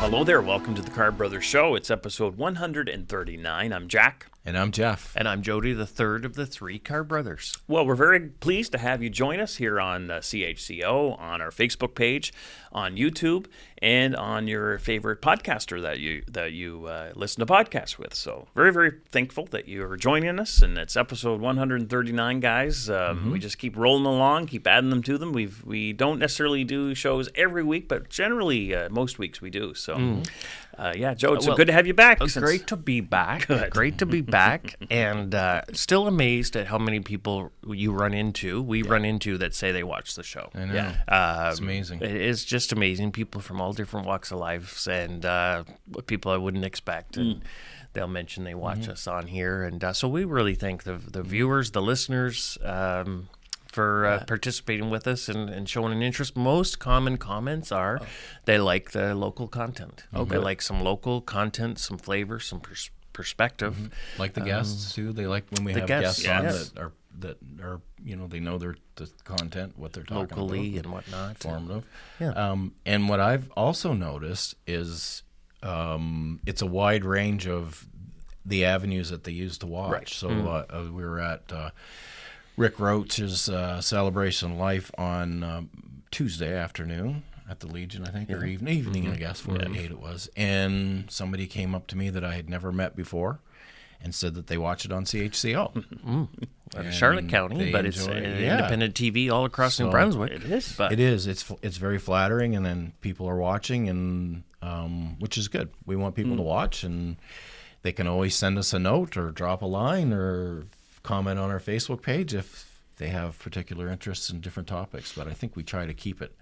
Hello there. Welcome to the Carr Brothers Show. It's episode 139. I'm Jack. And I'm Jeff. And I'm Jody, the third of the three Carr brothers. Well, we're very pleased to have you join us here on CHCO, on our Facebook page, on YouTube, and on your favorite podcaster that you listen to podcasts with. So very, very thankful that you are joining us. And it's episode 139, guys. We just keep rolling along, keep adding them to them. We don't necessarily do shows every week, but generally most weeks we do. So, yeah, Joe, it's good to have you back. Great to be back. Good. Great to be back. And still amazed at how many people you run into, run into that say they watch the show. I know. It's amazing. It is just amazing. People from all different walks of life and people I wouldn't expect. And they'll mention they watch us on here. And so we really thank the viewers, the listeners, for participating with us and showing an interest. Most common comments are they like the local content. They like some local content, some flavor, some perspective. Like the guests too. They like when we have guests on that are they know the content, what they're talking locally about, and whatnot. Informative. Yeah. And what I've also noticed is it's a wide range of the avenues that they use to watch. Right. So we were at Rick Roach's Celebration of Life on Tuesday afternoon at the Legion, I think, or evening, I guess, 4 to 8 it was. And somebody came up to me that I had never met before and said that they watch it on CHCO. Charlotte County, but it's independent TV all across New Brunswick. It is. But It is. It's very flattering, and then people are watching, and which is good. We want people to watch, and they can always send us a note or drop a line or comment on our Facebook page if they have particular interests in different topics. But I think we try to keep it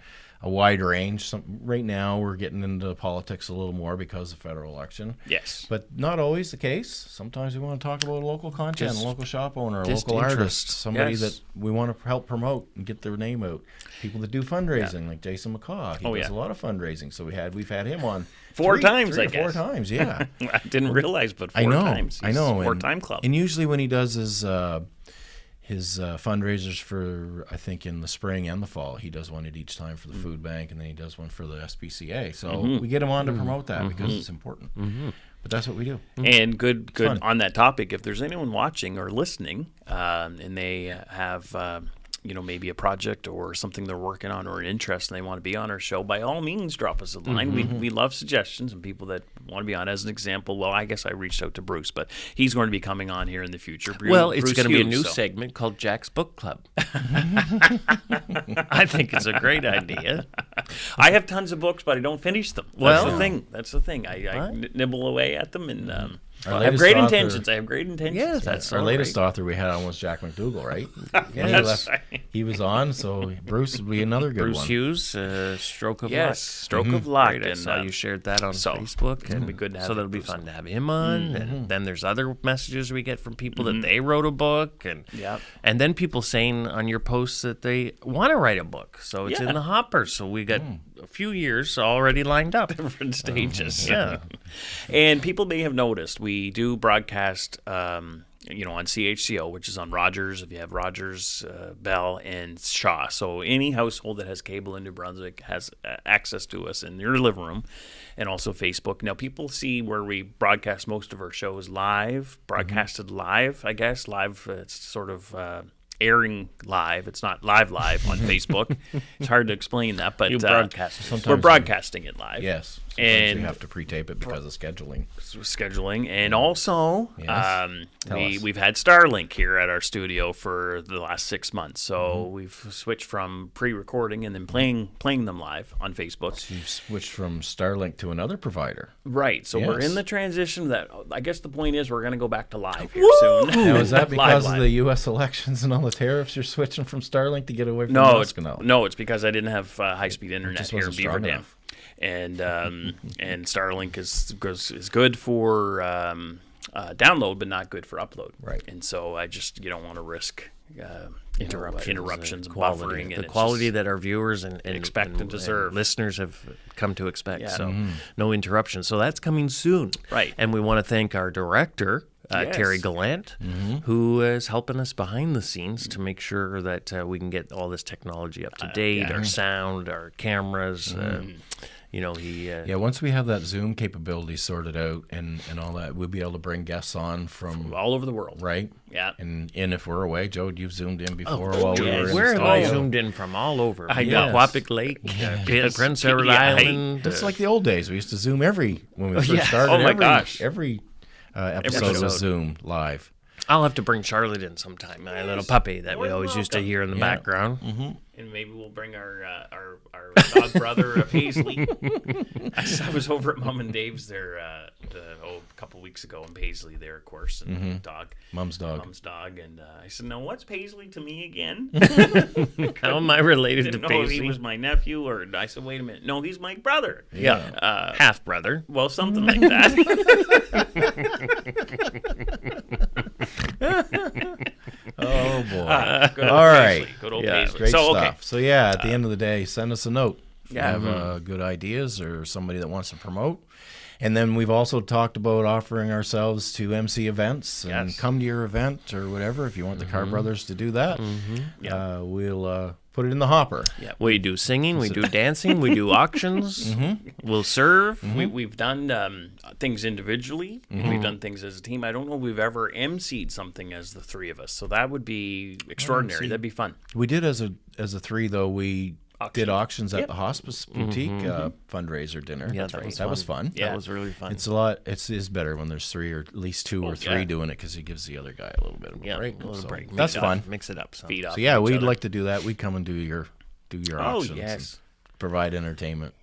a wide range. Right now we're getting into politics a little more because of the federal election. Yes. But not always the case. Sometimes we want to talk about local content, a local shop owner, a just local interest. artist, somebody Yes. that we want to help promote and get their name out. People that do fundraising, like Jason McCaw. He does a lot of fundraising. So we've had him on Four three or or four times, yeah. I didn't realize, but four times. I know. He's four-time club. And usually when he does his fundraisers for, I think, in the spring and the fall, he does one at each time for the food bank, and then he does one for the SPCA. So we get him on to promote that because it's important. But that's what we do. And good fun. on that topic. If there's anyone watching or listening, and they have maybe a project or something they're working on or an interest and they want to be on our show, by all means, drop us a line. We love suggestions and people that want to be on. As an example, well, I guess I reached out to Bruce, but he's going to be coming on here in the future. it's Bruce going to be a Hughes, new so. segment called Jack's Book Club. I think it's a great idea. I have tons of books, but I don't finish them. That's the thing. I nibble away at them, and I have great intentions. Yeah, that's our all latest right. author we had on was Jack McDougall, right? That's right. He was on, so Bruce would be another good Bruce one. Hughes, Stroke of Luck. Yes, Stroke of Luck. Great, I And saw you shared that on Facebook. it'd be good to have so that'll be Bruce fun to have him on. And then there's other messages we get from people that they wrote a book. And then people saying on your posts that they want to write a book. So it's in the hopper. So we got a few years already lined up. different stages. Yeah. And people may have noticed we do broadcast, on CHCO, which is on Rogers. If you have Rogers, Bell, and Shaw, so any household that has cable in New Brunswick has access to us in your living room, and also Facebook. Now, people see where we broadcast most of our shows live, broadcasted live. I guess live. It's sort of. Airing live. It's not live on Facebook. It's hard to explain that, but we're broadcasting it live. Yes. And you have to pre-tape it because of scheduling. And also we've had Starlink here at our studio for the last 6 months. So we've switched from pre-recording and then playing them live on Facebook. So you've switched from Starlink to another provider. Right. So we're in the transition that I guess the point is we're going to go back to live here soon. Now, is that because live. of the U.S. elections and all the tariffs? You're switching from Starlink to get away from Moscow? No, it's because I didn't have high-speed internet here in wasn't strong Beaver Dam. enough. And and Starlink is good for download, but not good for upload. Right. And so I just want to risk interruptions, and quality, buffering, and the quality that our viewers and expect and deserve. Listeners have come to expect. Yeah. So no interruption. So that's coming soon. Right. And we want to thank our director, Yes. Terry Gallant, who is helping us behind the scenes to make sure that we can get all this technology up to date, our sound, our cameras, he Yeah, once we have that Zoom capability sorted out and all that, we'll be able to bring guests on from all over the world. right. Yeah. And if we're away, Joe, you've zoomed in before while we yes. were in where the have I studio. zoomed in from? All over. I know. Quapic Lake, Prince Edward Island. It's like the old days. We used to Zoom when we first yeah. started. Oh, my gosh. Every episode was Zoom live. I'll have to bring Charlotte in sometime, my little puppy that we always used to hear in the background. Mm-hmm. And maybe we'll bring our dog brother Paisley. I was over at Mom and Dave's there a couple weeks ago in Paisley there, of course, and dog. Mom's dog. And I said, "No, what's Paisley to me again?" How am I related to Didn't know if Paisley? he was my nephew, or I said, "Wait a minute, no, he's my brother." Yeah, half brother. Well, something like that. Oh boy! Good old All right. Paisley. Good old Yeah, Paisley. Great So, stuff. okay. So yeah, at the end of the day, send us a note. If you Yeah. have good ideas or somebody that wants to promote. And then we've also talked about offering ourselves to MC events and Yes. come to your event or whatever. If you want the Carr brothers to do that, we'll put it in the hopper. Yeah. We do singing, we do dancing, we do auctions. We'll serve. We've done things individually. We've done things as a team. I don't know if we've ever emceed something as the three of us. So that would be extraordinary. That'd be fun. We did as a three though. We did auctions at Yep. the Hospice Boutique fundraiser dinner. Yeah, that was fun. Yeah. That was really fun. It's a lot. It's better when there's three or at least two or three yeah. doing it because it gives the other guy a little bit of a yeah, break. a little So break. That's Mix it up, fun. Mix it up. Some. Feed off So yeah, each we'd other. like to do that. We'd come and do your auctions. yes. and provide entertainment.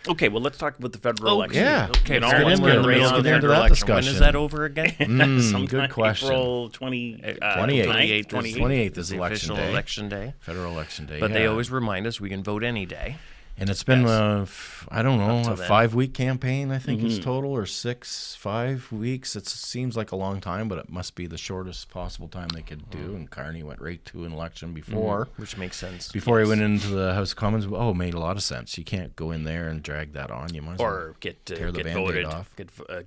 Okay, well, let's talk about the federal election. yeah. Okay, Let's no get one's into it. going to Let's raise get on into the that federal election. discussion. When is that over again? Good Sometime question. April 28th 28th is the election official day. election day. Federal election day. But they yeah. always remind us we can vote any day. And it's been, I don't know, till a then. 5-week campaign, I think it's total, or 5 weeks. It seems like a long time, but it must be the shortest possible time they could do. And Carney went right to an election before. Which makes sense. Before he went into the House of Commons, it made a lot of sense. You can't go in there and drag that on. You might as well Or get tear the Band-Aid voted, off.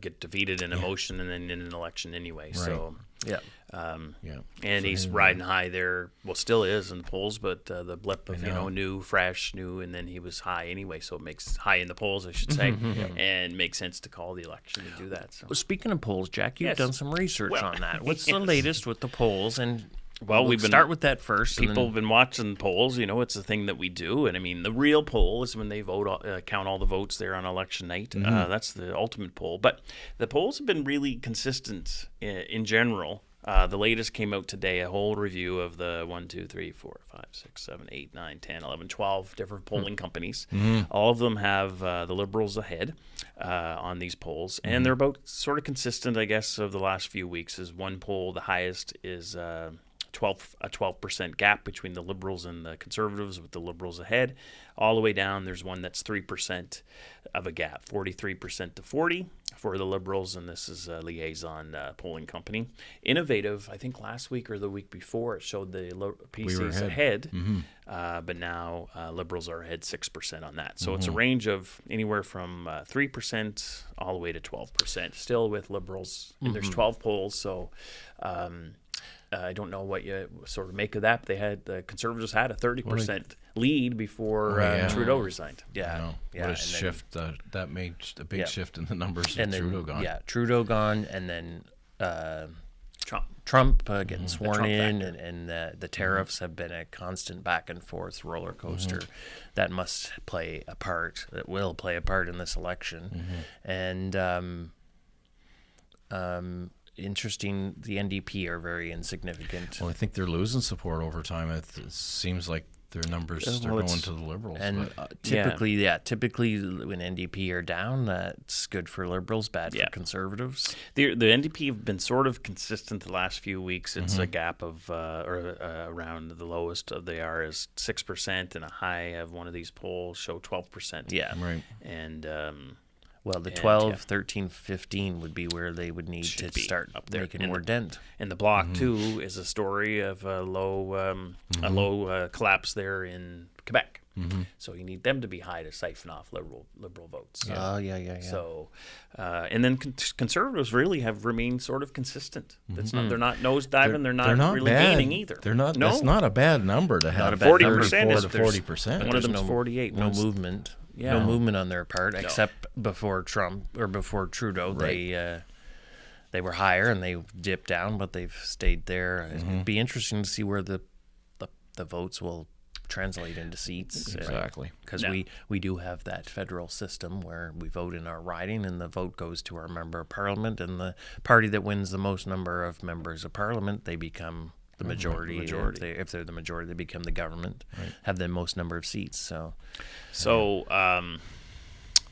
get defeated in a motion and then in an election anyway. So, Yeah. Yeah. and he's riding high there. Well, still is in the polls, but the blip of new, fresh, and then he was high anyway. So it makes high in the polls, I should say, and makes sense to call the election to do that. So. Well, speaking of polls, Jack, you've Yes. done some research Well, on that. What's the yes. latest with the polls? And Well, we'll we've been start with that first. and People then- have been watching polls. It's a thing that we do, and I mean, the real poll is when they vote, count all the votes there on election night. That's the ultimate poll. But the polls have been really consistent in general. The latest came out today, a whole review of the 1, 2, 3, 4, 5, 6, 7, 8, 9, 10, 11, 12 different polling companies. All of them have the Liberals ahead on these polls, and they're about sort of consistent, I guess, of the last few weeks. Is one poll, the highest is a 12% gap between the Liberals and the Conservatives, with the Liberals ahead. All the way down, there's one that's 3% of a gap, 43% to 40 for the Liberals, and this is a Liaison polling company. Innovative, I think last week or the week before, it showed the PCs ahead, but now Liberals are ahead 6% on that. So it's a range of anywhere from 3% all the way to 12%, still with Liberals. And there's 12 polls, so... I don't know what you sort of make of that. The Conservatives had a 30% lead before Trudeau resigned. Yeah. What a shift. That made a big shift in the numbers with Trudeau gone. Yeah, Trudeau gone, and then Trump. getting sworn Trump in, factor. and the tariffs have been a constant back and forth roller coaster. That must play a part. That will play a part in this election, and interesting. The NDP are very insignificant, Well, I think they're losing support over time. It seems like their numbers are going to the Liberals. and but typically when NDP are down, that's good for Liberals, bad for Conservatives. The NDP have been sort of consistent the last few weeks. It's a gap of around the lowest they are is 6%, and a high of one of these polls show 12%. Yeah, right. And well, the 12, 13, 15 would be where they would need to be start up there. making And more dent. And the block too is a story of a low collapse there in Quebec. So you need them to be high to siphon off liberal votes. Yeah. So, and then conservatives really have remained sort of consistent. That's not, they're not nosediving. They're not really bad. gaining either. They're not. No. That's not a bad number to have. a bad number. 40% is 40%. One of them's 48. No movement. Yeah. No movement on their part, except before Trump or before Trudeau. Right. They were higher and they dipped down, but they've stayed there. It'd be interesting to see where the votes will translate into seats. Exactly. Because we do have that federal system where we vote in our riding and the vote goes to our member of parliament, and the party that wins the most number of members of parliament, they become the majority. If they're the majority, they become the government, have the most number of seats. So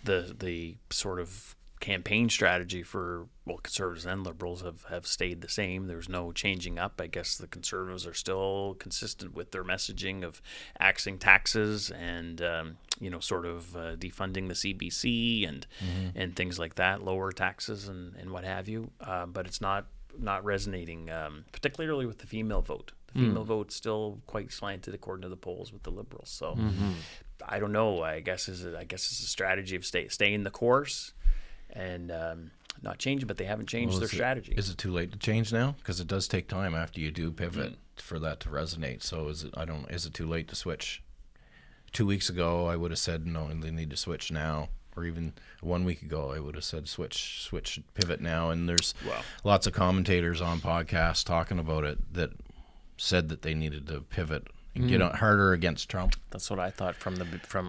the sort of campaign strategy for conservatives and liberals have stayed the same. There's no changing up. I guess the conservatives are still consistent with their messaging of axing taxes and sort of defunding the CBC and things like that, lower taxes and what have you. But it's not resonating, particularly with the female vote. The female vote's still quite slanted according to the polls with the liberals. So I don't know. I guess it's a strategy of staying the course and not changing, but they haven't changed their strategy. Is it too late to change now? Because it does take time after you do pivot for that to resonate. So is it too late to switch? 2 weeks ago, I would have said no, and they need to switch now. Or even 1 week ago, I would have said switch, pivot now. And there's lots of commentators on podcasts talking about it that said that they needed to pivot and get harder against Trump. That's what I thought from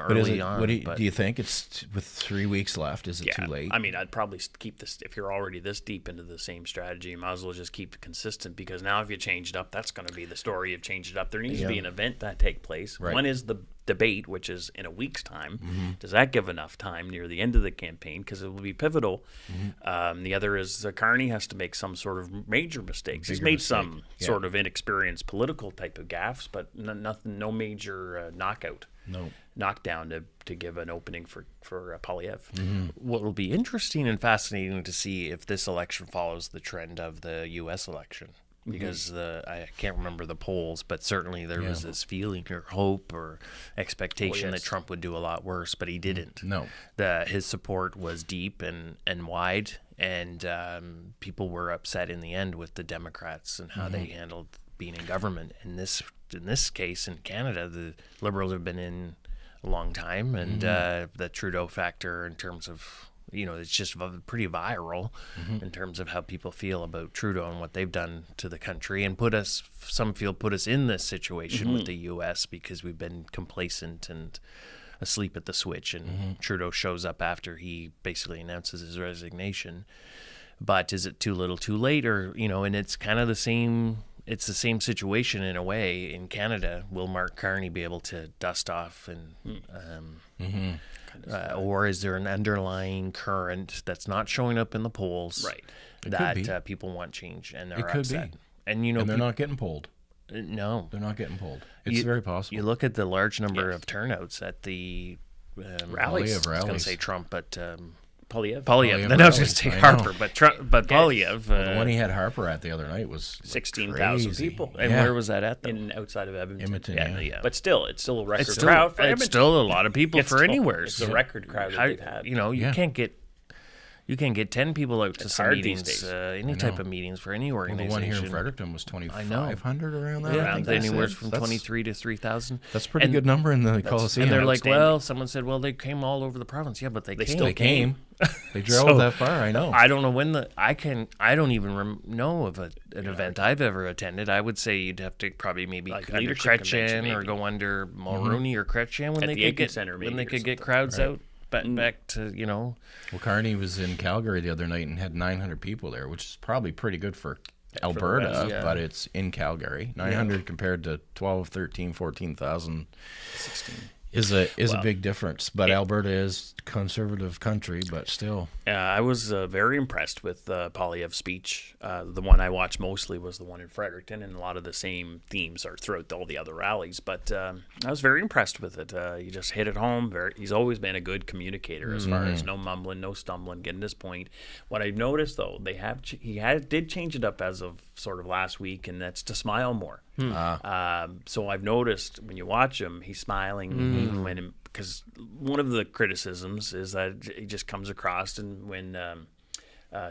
early on. Do you think it's with 3 weeks left? Is it too late? I mean, I'd probably keep this. If you're already this deep into the same strategy, you might as well just keep it consistent, because now if you change it up, that's going to be the story of change it up. There needs to be an event that take place. Right. One is the debate, which is in a week's time. Does that give enough time near the end of the campaign? Because it will be pivotal. The other is Carney has to make some sort of major mistakes. He's made some sort of inexperienced political type of gaffes, but no major knockdown to give an opening for Polyev. What will be interesting and fascinating to see if this election follows the trend of the U.S. election. Because I can't remember the polls, but certainly there was this feeling or hope or expectation that Trump would do a lot worse, but he didn't. No. His support was deep and wide, and people were upset in the end with the Democrats and how they handled being in government. In this case, in Canada, the Liberals have been in a long time, and the Trudeau factor in terms of, it's just pretty viral in terms of how people feel about Trudeau and what they've done to the country, and some feel put us in this situation with the U.S. because we've been complacent and asleep at the switch, and Trudeau shows up after he basically announces his resignation. But is it too little too late? Or, and it's kind of the same situation in a way in Canada. Will Mark Carney be able to dust off and or is there an underlying current that's not showing up in the polls that people want change and are upset? And and they're not getting polled. No, they're not getting polled. It's very possible. You look at the large number of turnouts at the rallies. I was going to say Trump, but Polyev. Then I was going to say Harper, but Polyev. The one he had Harper at the other night was 16,000 people. And where was that at? Outside of Edmonton. Edmonton, But still, it's still a record crowd for Edmonton. It's still a lot of people for anywhere. It's a record crowd that they've had. You can't get 10 people out to some meetings, any type of meetings for any organization. The one here in Fredericton was 2,500 around that. Yeah, I think anywhere from 23 to 3,000. That's a pretty good number in the Coliseum. And they're like, someone said, they came all over the province. Yeah, but they still came. They drove that far. I know. I don't know when I don't even know of an event I've ever attended. I would say you'd have to probably maybe under Chrétien or go under Mulroney or Chrétien when they could get crowds out. Back to, Well, Carney was in Calgary the other night and had 900 people there, which is probably pretty good for Alberta, but it's in Calgary. 900 compared to 12, 13, 14,000. 16. Is a big difference, but Alberta is conservative country, but still. I was very impressed with Polyev's speech. The one I watched mostly was the one in Fredericton, and a lot of the same themes are throughout all the other rallies. But I was very impressed with it. He just hit it home. He's always been a good communicator as far as no mumbling, no stumbling, getting his point. What I've noticed though, he did change it up as of sort of last week, and that's to smile more. So I've noticed when you watch him, he's smiling even when, because one of the criticisms is that he just comes across, and when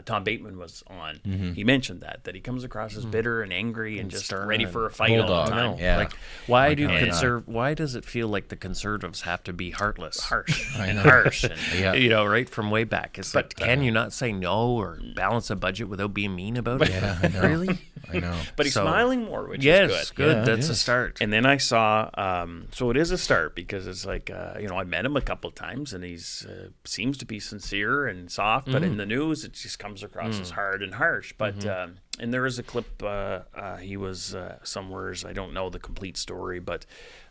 Tom Bateman was on, Mm-hmm. he mentioned that he comes across as bitter and angry and just stern ready and for a fight all bulldog. the time. Yeah. Like, why Like, why does it feel like the conservatives have to be heartless? Harsh I and know. harsh. And, Yeah. You know, right from way back. It's like, can you not say no or balance a budget without being mean about it? Yeah, I know. Really? I know. but he's So- smiling more, which Yes, is good. good. Yeah, it That's a is. start. And then I saw, so it is a start because it's like, I met him a couple times and he's seems to be sincere and soft, but in the news it just comes across as hard and harsh. But and there is a clip. He was somewheres. I don't know the complete story, but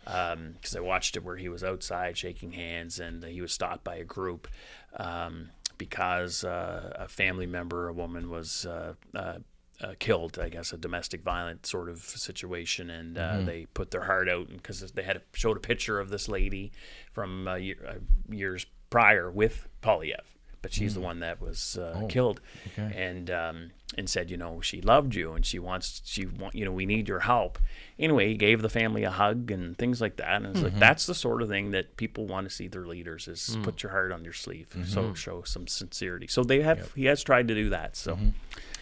because I watched it where he was outside shaking hands and he was stopped by a group because a family member, a woman, was. Killed, I guess, a domestic violence sort of situation, and they put their heart out because they had showed a picture of this lady from years prior with Polyev, but she's the one that was killed, and said, she loved you and she want, we need your help. Anyway, he gave the family a hug and things like that, and it's like that's the sort of thing that people want to see their leaders is put your heart on your sleeve, so show some sincerity. So he has tried to do that. So.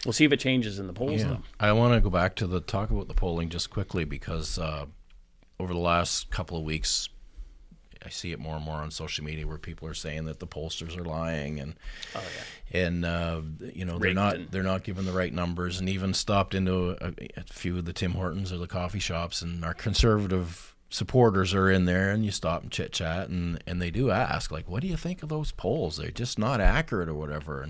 We'll see if it changes in the polls, though. I want to go back to talk about the polling just quickly because over the last couple of weeks, I see it more and more on social media where people are saying that the pollsters are lying and they're not giving the right numbers, and even stopped into a few of the Tim Hortons or the coffee shops, and our conservative supporters are in there, and you stop and chit chat, and they do ask, like, what do you think of those polls? They're just not accurate or whatever,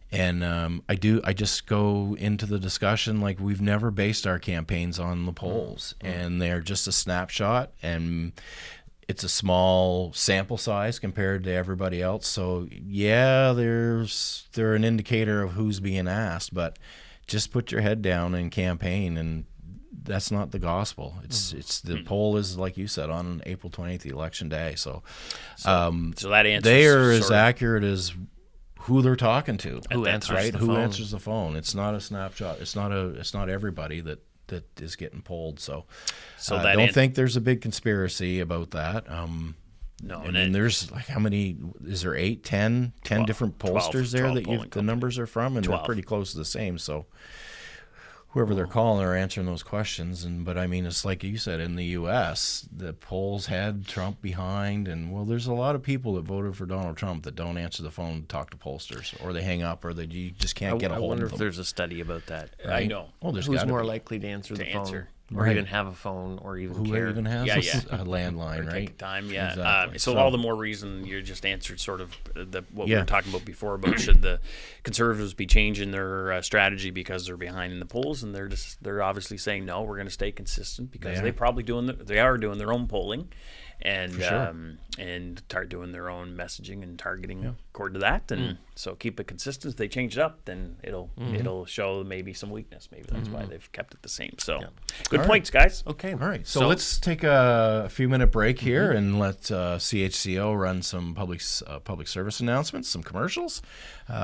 And I just go into the discussion like we've never based our campaigns on the polls, and they're just a snapshot, and it's a small sample size compared to everybody else. So yeah, they're an indicator of who's being asked, but just put your head down and campaign, and that's not the gospel. It's the poll is, like you said, on April 28th, the election day. So that answers they are as sort of- accurate as who they're talking to, Who answers right? the Who phone. answers the phone? It's not a snapshot. It's not everybody that is getting polled. So that don't think there's a big conspiracy about that. No, and then there's like, how many is there? 8, 10 different 12 pollsters there that polling the numbers are from, and 12. they're pretty close to the same. So whoever they're calling are answering those questions. But I mean, it's like you said, in the U.S., the polls had Trump behind, and there's a lot of people that voted for Donald Trump that don't answer the phone to talk to pollsters, or they hang up, or you just can't get a I hold wonder of if them. there's a study about that. I know. Oh, there's Who's gotta more be. likely to answer the phone, answer. or Right. even have a phone, or even Who care? even has Yeah, a landline, Take right? time, yeah. Exactly. So all the more reason you just answered sort of what we Yeah. were talking about before about should the conservatives be changing their strategy because they're behind in the polls, and they're obviously saying no, we're going to stay consistent because they probably they are doing their own polling, and and start doing their own messaging and targeting according to that, and so keep it consistent. If they change it up, then it'll show maybe some weakness. Maybe that's why they've kept it the same. So good points, guys. Okay. All right, so let's take a few-minute break here and let CHCO run some public service announcements, some commercials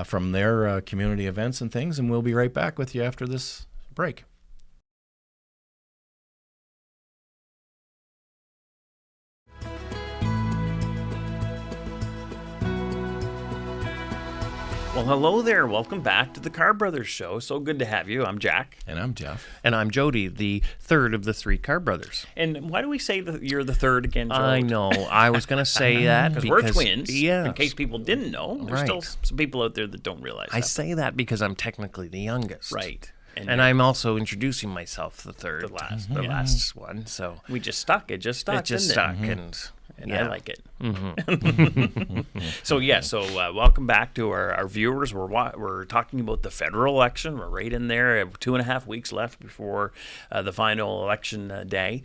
from their community events and things, and we'll be right back with you after this break. Well, hello there. Welcome back to the Carr Brothers Show. So good to have you. I'm Jack. And I'm Jeff. And I'm Jody, the third of the three Carr brothers. And why do we say that you're the third again, Joe? I know. I was going to say that because we're twins. Yeah. In case people didn't know, there's still some people out there that don't realize I that. say that because I'm technically the youngest. Right. And I'm also introducing myself the third. The last. The last one. So we just stuck. It just stuck. it just didn't stuck. it? And yeah. I like it. So welcome back to our viewers. We're talking about the federal election. We're right in there. 2.5 weeks left before the final election day,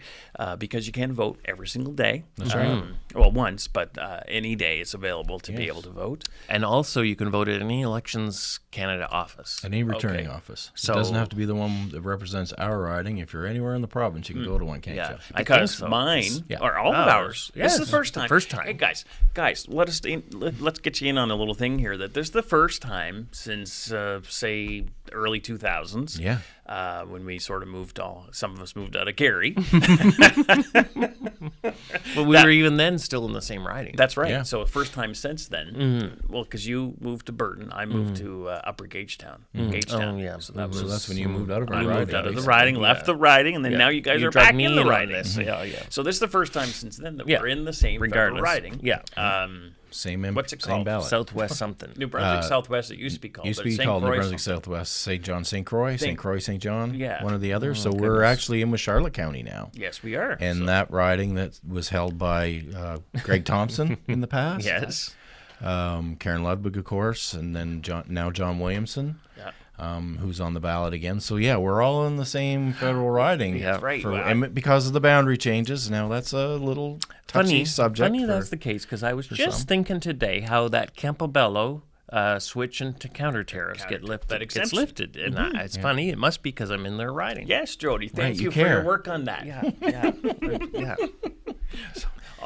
because you can vote every single day. That's right. Well, once, but any day it's available to be able to vote. And also you can vote at any Elections Canada office. Any returning office. So- It doesn't have to be the one that represents our riding. If you're anywhere in the province, you can go to one, can't you? Because mine are all of ours. Yeah, This is first time. First time. Hey, guys, let's get you in on a little thing here. That this is the first time since, say, early 2000s. Yeah. When we sort of some of us moved out of Gary. Well, we were even then still in the same riding. That's right. Yeah. So first time since then. Well, because you moved to Burton, I moved to Upper Gagetown. Gagetown. Oh, yeah. So that was. So that's when you moved out of our I riding. moved out of the riding, left the riding, and then now you guys You are dragged back me in the in on riding. this. Yeah. So this is the first time since then that Yeah. we're in the same federal Regardless. riding. Yeah. What's it Same called? ballot. Southwest something. New Brunswick Southwest. It used to be called. Used to but be St. called New Croix Brunswick something. Southwest, St. John, St. Croix, St. Croix, St. John, Yeah. one or the other. So we're actually in with Charlotte County now. Yes, we are. And that riding that was held by Greg Thompson in the past. Yes. Karen Ludwig, of course, and then John Williamson, who's on the ballot again. So, yeah, we're all in the same federal riding. Yeah. That's right. And because of the boundary changes, now that's a little touchy subject. Funny for- that's the case, because I was just thinking today how that Campobello switch into counter tariffs That gets exemption. lifted. And it's funny. It must be because I'm in there riding. Yes, Jody. Thank Right, you you for your care. work on that. Yeah. Yeah.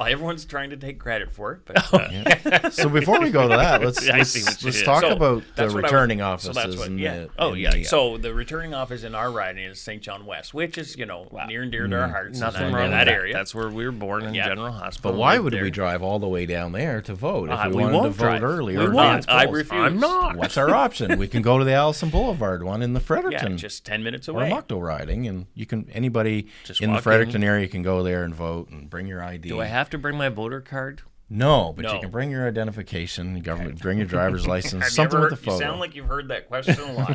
Everyone's trying to take credit for it, but So before we go to that, I see what you let's did. talk So, about the that's what I was- returning so offices. that's what- and yeah. the- So the returning office in our riding is St. John West, which is near and dear to our hearts. Nothing in wrong with that that area. That's where we were born in Yeah. General Hospital. But why Lived would there. we drive all the way down there to vote if We we wanted to won't vote drive. early We or won't. advance I polls? refuse. I'm not. What's our option? We can go to the Elxn Boulevard one in the Yeah, Fredericton just 10 minutes or away. Muckdo riding, and you can anybody Just in the walk Fredericton area can go there and vote and bring your ID. Do I have to bring my voter card? No, but No. you can bring your identification, government, bring your driver's license, Have you something ever with a heard- photo. You sound like you've heard that question a lot.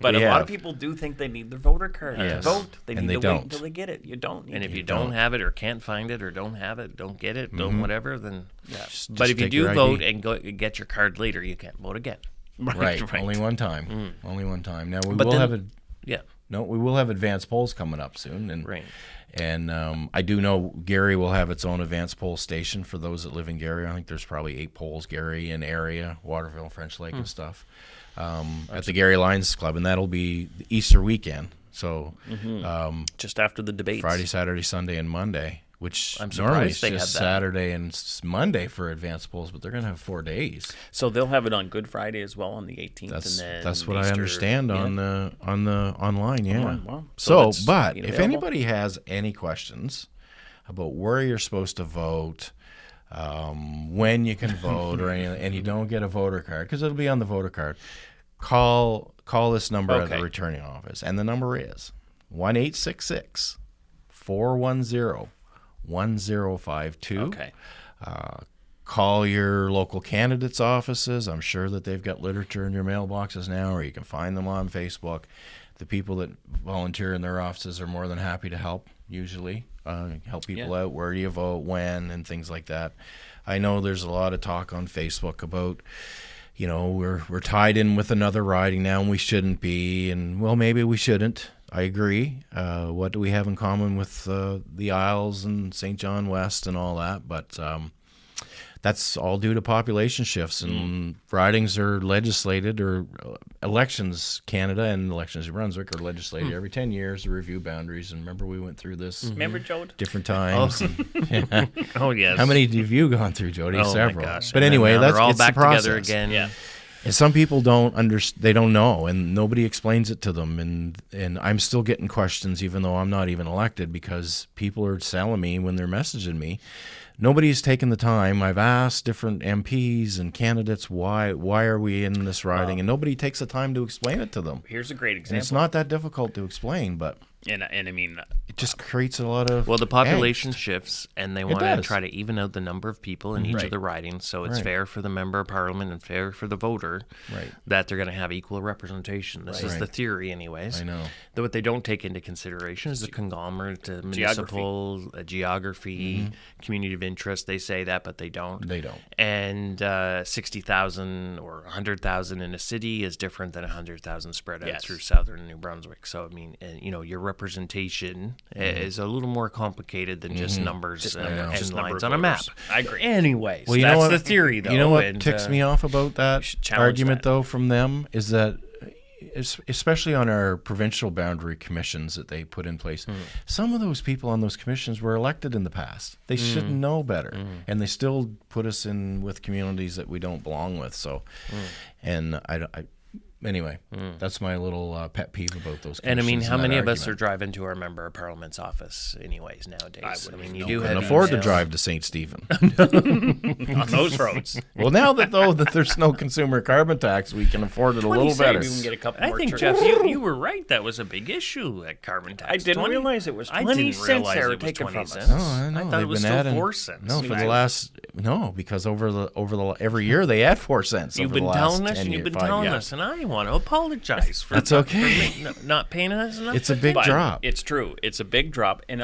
But We a lot have. of people do think they need their voter card Yes. to vote. They And need they to don't. wait until they get it. You don't. And if you don't. don't have it or can't find it or don't have it, don't get it, don't whatever, then Just But if you take do your ID. vote and get your card later, you can't vote again. right, only one time, only one time. Now we But will then- have a Yeah. No, we will have advanced polls coming up soon, and Right. and I do know Gary will have its own advanced poll station for those that live in Gary. I think there's probably 8 polls, Gary and area, Waterville, French Lake, and stuff, at the Gary Lions Club, and that'll be the Easter weekend. So Just after the debates. Friday, Saturday, Sunday, and Monday. Which I'm normally surprised is they just have that. Saturday and Monday for advanced polls, but they're going to have 4 days. So they'll have it on Good Friday as well on the 18th. That's and then what I Easter. understand Yeah. on the online. Yeah. Online, wow. So So, that's but being if available. anybody has any questions about where you're supposed to vote, when you can vote, or any, and you don't get a voter card, because it'll be on the voter card, call this number at Okay. the returning office, and the number is 1-866-410-1052. Okay. Call your local candidates' offices. I'm sure that they've got literature in your mailboxes now, or you can find them on Facebook. The people that volunteer in their offices are more than happy to help, usually, help people out. Where do you vote, when, and things like that. I know there's a lot of talk on Facebook about, you know, we're tied in with another riding now and we shouldn't be, and well, maybe we shouldn't. I agree. What do we have in common with the Isles and St. John West and all that? But that's all due to population shifts, and ridings are legislated, or elections, Canada and elections in Brunswick are legislated every 10 years to review boundaries. And remember, we went through this Remember, Joe? different times. Oh, yes. How many have you gone through, Jody? Oh, Several. my gosh. But And then anyway, now that's they're all it's back the process. together again. Yeah. And some people they don't know, and nobody explains it to them. And I'm still getting questions, even though I'm not even elected, because people are telling me when they're messaging me, nobody's taken the time. I've asked different MPs and candidates why are we in this riding, and nobody takes the time to explain it to them. Here's a great And it's example. not that difficult to explain, but And I mean, it just creates a lot of Well, the population angst. shifts, and they want to does. try to even out the number of people in each Right. of the ridings, so it's Right. fair for the member of parliament and fair for the voter Right. that they're going to have equal representation. This is Right. the theory, anyways. I know. That what they don't take into consideration is the conglomerate, municipal geography, community of interest. They say that, but they don't. They don't. And 60,000 or 100,000 in a city is different than 100,000 spread out Yes. through southern New Brunswick. So, I mean, your representation is a little more complicated than just numbers and Just number lines of on a map. voters. I agree. Anyways, Well, you know that's what? the theory, though. You know what and, ticks me off about that should challenge argument, that. though, from them is that especially on our provincial boundary commissions that they put in place. Some of those people on those commissions were elected in the past. They should know better, and they still put us in with communities that we don't belong with. So, and anyway, that's my little pet peeve about those. And I mean, how many of us argument. are driving to our member of Parliament's office, anyways, nowadays? I mean, you You do can have afford to emails. drive to St. Stephen. On those roads. Well, now that there's no consumer carbon tax, we can afford it a little better. Maybe we can get a couple I more think, trips. Jeff, you were right. That was a big issue at carbon tax. I didn't 20 realize it was I 20 didn't cents realize they were it was taking 20 from us. cents. No, I know. I thought They've it was been still adding 4 cents. No, for the last because over the every year they add 4 cents. You've over been the last telling us, 10 and you've years, been 5 telling years. us, and I want to apologize for That's okay. not paying us enough. It's a big But drop. it's true. It's a big drop. And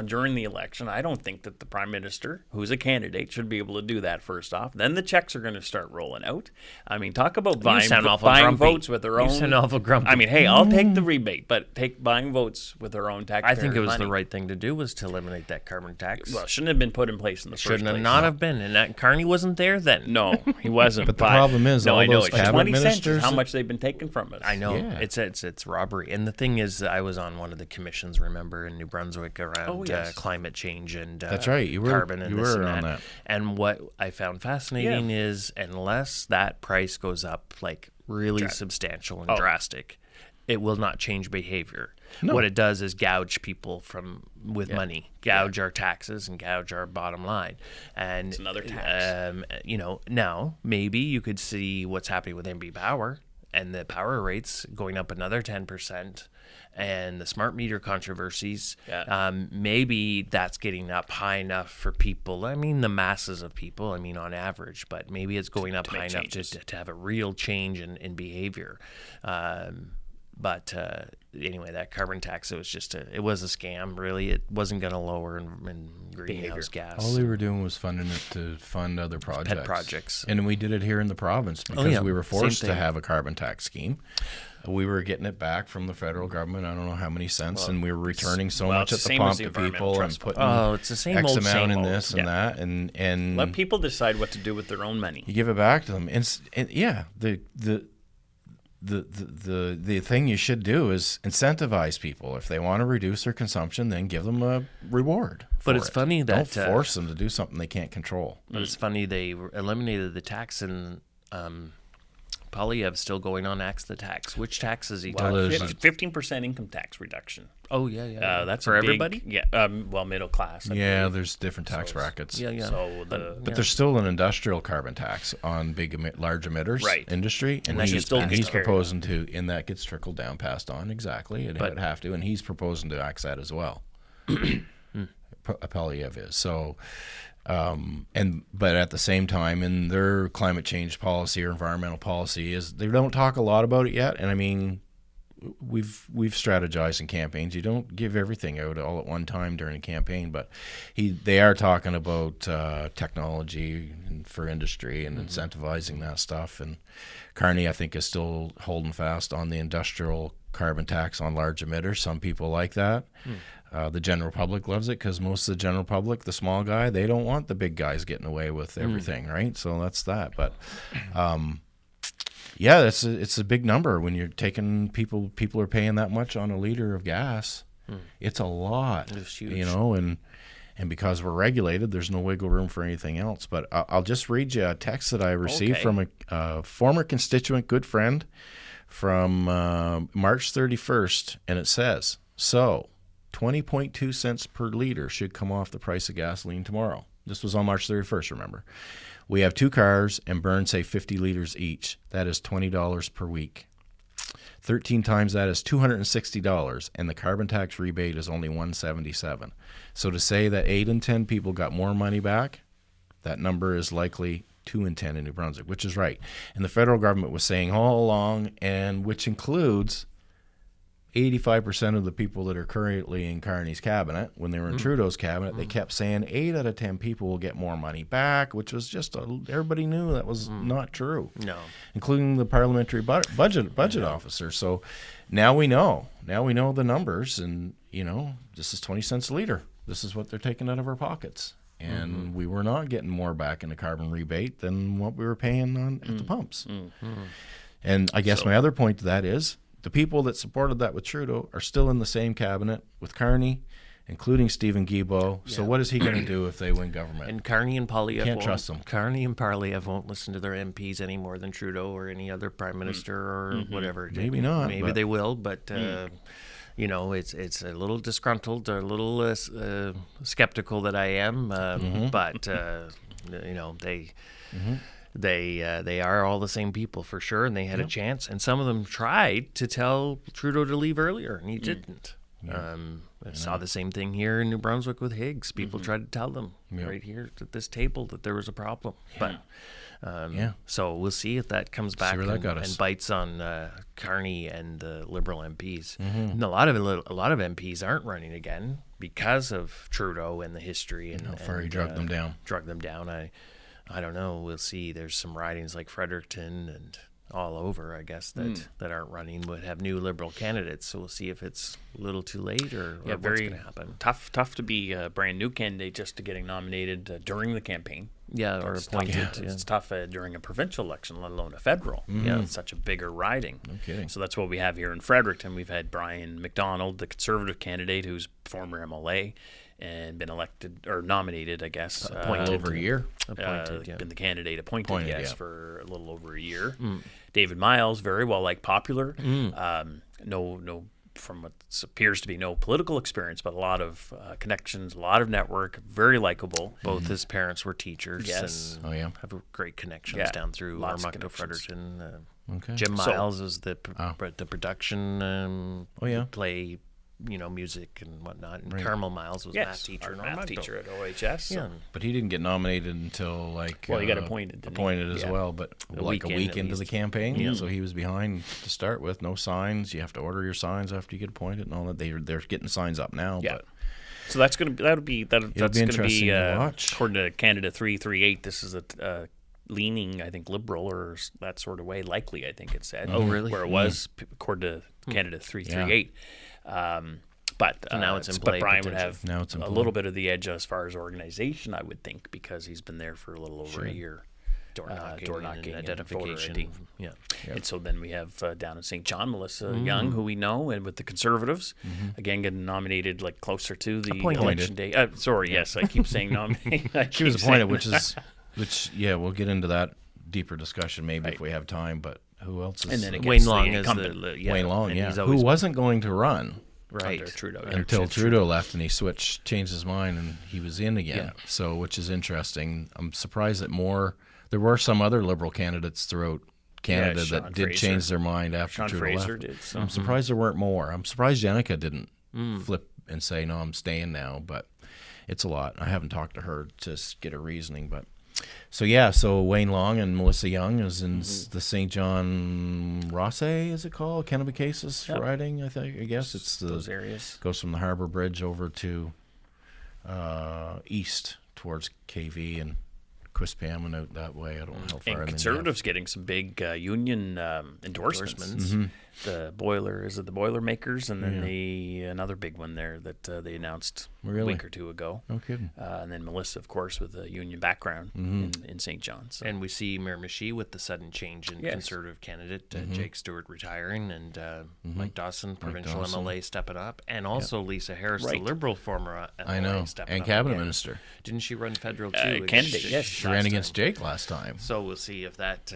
during the election, I don't think that the prime minister, who's a candidate, should be able to do that first off. Then the checks are going to start rolling out. I mean, talk about buying grumpy. votes with their own. You sound awful grumpy. I mean, hey, I'll take the rebate, but buying votes with their own I taxpayers' think it was money. the right thing to do was to eliminate that carbon tax. Well, it shouldn't have been put in place in the first Shouldn't have place. not have been. And that Carney wasn't there then. No, he wasn't. But the problem is no, all I know those it's cabinet 20 cents is ministers- how much they've been taking from us. I know. Yeah. It's robbery. And the thing is, I was on one of the commissions, remember, in New Brunswick around yes. climate change and That's right. You were- carbon and you this were and on that. that. And what I found fascinating is unless that price goes up like really substantial and drastic, it will not change behavior. No. What it does is gouge people with money, gouge our taxes and gouge our bottom line. And It's another tax. Now maybe you could see what's happening with MB Power and the power rates going up another 10%. And the smart meter controversies, maybe that's getting up high enough for people. I mean, the masses of people, I mean, on average, but maybe it's going up high enough to have a real change in behavior. But anyway, that carbon tax, it was a scam, really. It wasn't going to lower in greenhouse gas. All they were doing was funding it to fund other projects. Pet projects. And we did it here in the province because we were Same forced to thing. have a carbon tax scheme. We were getting it back from the federal government. I don't know how many cents, and we were returning so much at it's the the same as pump the to Environmental people and Trust Fund. putting It's the same X old, amount same in old. this and that, and Let people decide what to do with their own money. you give it back to them. The thing you should do is incentivize people. If they want to reduce their consumption, then give them a reward. But for it's it. funny that don't force them to do something they can't control. But it's funny they eliminated the tax, and Poilievre's still going on Axe the tax. Which tax is he Well, talking there's- about? 15% income tax reduction. Oh yeah. That's for a big- everybody. Yeah. Middle class. I Yeah, believe. there's different tax brackets. Yeah. So But there's still an industrial carbon tax on large emitters Right. industry, and that he's, still gets he's carried proposing to, and that gets trickled down, passed on exactly. It But- would have to, and he's proposing to axe that as well. Poilievre is so, but at the same time, in their climate change policy or environmental policy, is they don't talk a lot about it yet. And I mean, we've strategized in campaigns. You don't give everything out all at one time during a campaign, but they are talking about technology for industry and incentivizing that stuff. And Carney, I think, is still holding fast on the industrial carbon tax on large emitters. Some people like that. The general public loves it because most of the general public, the small guy, they don't want the big guys getting away with everything, right? So that's that. But yeah, it's a big number when you're taking people are paying that much on a liter of gas. It's a lot. It's huge. And because we're regulated, there's no wiggle room for anything else. But I'll just read you a text that I received from a former constituent, good friend, from March 31st, and it says, so 20.2 cents per liter should come off the price of gasoline tomorrow. This was on March 31st, remember. We have 2 cars and burn, say, 50 liters each. That is $20 per week. 13 times that is $260, and the carbon tax rebate is only $177. So to say that 8 in 10 people got more money back, that number is likely 2 in 10 in New Brunswick, which is right. And the federal government was saying all along, and which includes 85% of the people that are currently in Carney's cabinet. When they were in Trudeau's cabinet, they kept saying 8 out of 10 people will get more money back, which was just everybody knew that was not true. No. Including the parliamentary budget officer. So now we know. Now we know the numbers, and this is 20 cents a liter. This is what they're taking out of our pockets. And we were not getting more back in the carbon rebate than what we were paying on at the pumps. And I guess my other point to that is the people that supported that with Trudeau are still in the same cabinet with Carney, including Stephen Guilbeault. So what is he going to do if they win government? And Carney and Poilievre Can't trust them. Carney and Poilievre won't listen to their MPs any more than Trudeau or any other prime minister or whatever. Maybe not. Maybe they will, but you know, it's a little disgruntled, a little skeptical that I am, but you know, they are all the same people for sure, and they had a chance. And some of them tried to tell Trudeau to leave earlier, and he didn't. I saw the same thing here in New Brunswick with Higgs. People tried to tell them right here at this table that there was a problem. But so we'll see if that comes back and bites on Carney and the Liberal MPs. And a lot of MPs aren't running again because of Trudeau and the history and how far he drug them down. I don't know. We'll see. There's some ridings like Fredericton and all over, I guess, that aren't running would have new Liberal candidates. So we'll see if it's a little too late or what's going to happen. Tough to be a brand new candidate just to getting nominated during the campaign. Yeah, or appointed. It's tough during a provincial election, let alone a federal. Yeah, it's such a bigger riding. No kidding. So that's what we have here in Fredericton. We've had Brian McDonald, the Conservative candidate, who's former MLA, and been elected or nominated, I guess. Appointed over a year. Been the candidate appointed, for a little over a year. David Miles, very well popular. No, from what appears to be no political experience, but a lot of connections, a lot of network, very likable. Both his parents were teachers. Yes. And have great connections down through Armagh, Fredericton. Okay. Jim Miles is the production play, music and whatnot. And Carmel Miles was math teacher. Math teacher at OHS. Yeah. But he didn't get nominated until he got appointed. As well, but a week into the campaign. Yeah. So he was behind to start with. No signs. You have to order your signs after you get appointed and all that. They're getting signs up now. Yeah. But so that's going to be interesting to watch. According to Canada 338, this is a leaning, I think, Liberal or that sort of way. Likely, I think it said. Oh, really? Where it was according to Canada 338. But now it's in play. But Brian would have a little bit of the edge as far as organization, I would think, because he's been there for a little over a year. Door knocking, and identification. And so then we have down in St. John, Melissa Young, who we know, and with the Conservatives, again getting nominated closer to the election day. Yes, I keep saying nominated. She was appointed, we'll get into that deeper discussion maybe if we have time. But who else is? And then Wayne Long is Wayne Long, who wasn't going to run. Right, Trudeau, until Trudeau left and he changed his mind and he was in again. Yeah. So, which is interesting. I'm surprised that there were some other Liberal candidates throughout Canada that did change their mind after Trudeau left. Did, so. I'm surprised there weren't more. I'm surprised Jenica didn't flip and say, no, I'm staying now. But it's a lot. I haven't talked to her to get her reasoning, but. So Wayne Long and Melissa Young is in the St. John Rosse, is it called? Kennebecasis riding, I guess. It's those areas. Goes from the Harbour Bridge over to east towards KV and Quispam and out that way. I don't know how far. And Conservatives getting some big union endorsements. The Boilermakers, and then another big one there that they announced a week or two ago. No kidding. And then Melissa, of course, with a union background in St. John's. So. And we see Miramichi with the sudden change in Conservative candidate, Jake Stewart retiring, and Mike Dawson, provincial MLA, stepping up, and also Lisa Harris, the Liberal former MLA, stepping up. And cabinet minister. Didn't she run federal too? Candidate, yes. She ran against Jake last time. So we'll see if that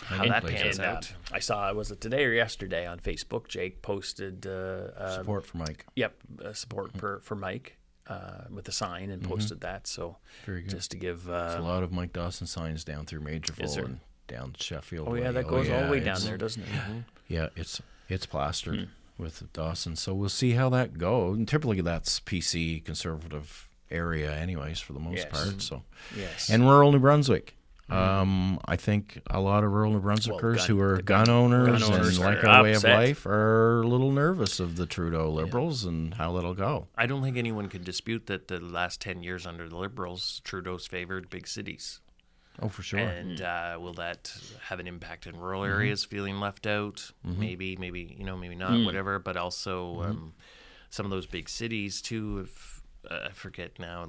how that pans out. I saw, was it today or yesterday on Facebook, Jake posted support for Mike. Yep, support for Mike with a sign and posted that. So very good. Just to give there's a lot of Mike Dawson signs down through Majorville and down Sheffield. Oh yeah, that goes all the way down there, doesn't it? Yeah, it's plastered with Dawson. So we'll see how that goes. And typically that's PC Conservative area, anyways, for the most part. So and rural New Brunswick. I think a lot of rural New Brunswickers who are gun owners and like our way of life are a little nervous of the Trudeau Liberals and how that'll go. I don't think anyone could dispute that the last 10 years under the Liberals, Trudeau's favored big cities. Oh, for sure. And will that have an impact in rural areas feeling left out? Maybe not, whatever. But also some of those big cities too. I forget now,